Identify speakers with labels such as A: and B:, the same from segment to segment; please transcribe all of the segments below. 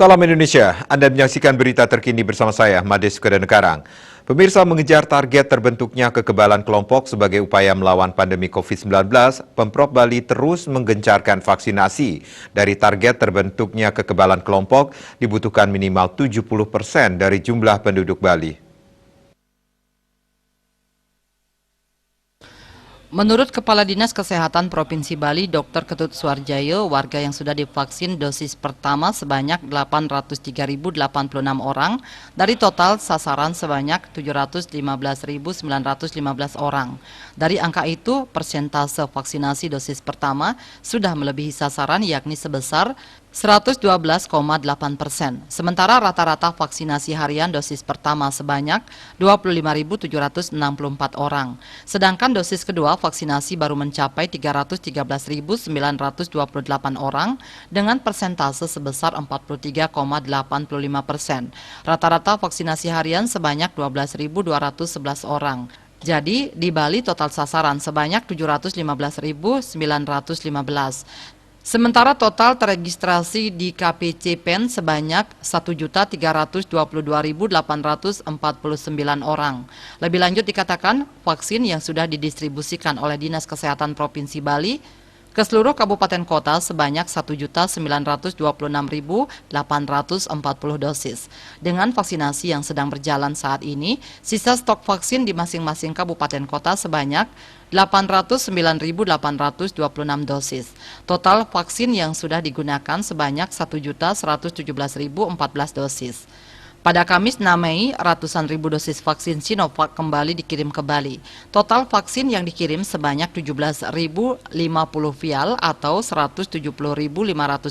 A: Salam Indonesia, Anda menyaksikan berita terkini bersama saya, Made Sukadankarang. Pemirsa, mengejar target terbentuknya kekebalan kelompok sebagai upaya melawan pandemi COVID-19, Pemprov Bali terus menggencarkan vaksinasi. Dari target terbentuknya kekebalan kelompok, dibutuhkan minimal 70% dari jumlah penduduk Bali.
B: Menurut Kepala Dinas Kesehatan Provinsi Bali, Dr. Ketut Suarjayo, warga yang sudah divaksin dosis pertama sebanyak 803.086 orang, dari total sasaran sebanyak 715.915 orang. Dari angka itu, persentase vaksinasi dosis pertama sudah melebihi sasaran yakni sebesar 112,8%. Sementara rata-rata vaksinasi harian dosis pertama sebanyak 25.764 orang. Sedangkan dosis kedua vaksinasi baru mencapai 313.928 orang dengan persentase sebesar 43,85%. Rata-rata vaksinasi harian sebanyak 12.211 orang. Jadi di Bali total sasaran sebanyak 715.915. Sementara total teregistrasi di KPC PEN sebanyak 1.322.849 orang. Lebih lanjut dikatakan, vaksin yang sudah didistribusikan oleh Dinas Kesehatan Provinsi Bali ke seluruh kabupaten kota sebanyak 1.926.840 dosis. Dengan vaksinasi yang sedang berjalan saat ini, sisa stok vaksin di masing-masing kabupaten kota sebanyak 809.826 dosis. Total vaksin yang sudah digunakan sebanyak 1.117.014 dosis. Pada Kamis 6 Mei, ratusan ribu dosis vaksin Sinovac kembali dikirim ke Bali. Total vaksin yang dikirim sebanyak 17.050 vial atau 170.500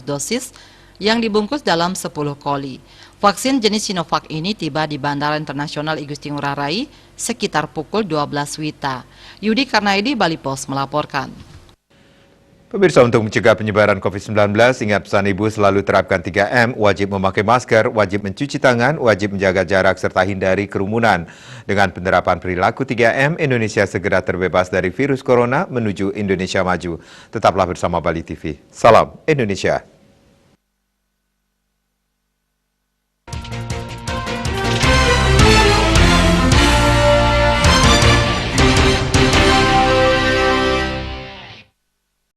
B: dosis yang dibungkus dalam 10 koli. Vaksin jenis Sinovac ini tiba di Bandara Internasional I Gusti Ngurah Rai sekitar pukul 12 WITA. Yudi Karnaidi, Bali Post melaporkan.
A: Pemirsa, untuk mencegah penyebaran COVID-19, ingat pesan Ibu selalu terapkan 3M, wajib memakai masker, wajib mencuci tangan, wajib menjaga jarak, serta hindari kerumunan. Dengan penerapan perilaku 3M, Indonesia segera terbebas dari virus corona menuju Indonesia maju. Tetaplah bersama Bali TV. Salam Indonesia.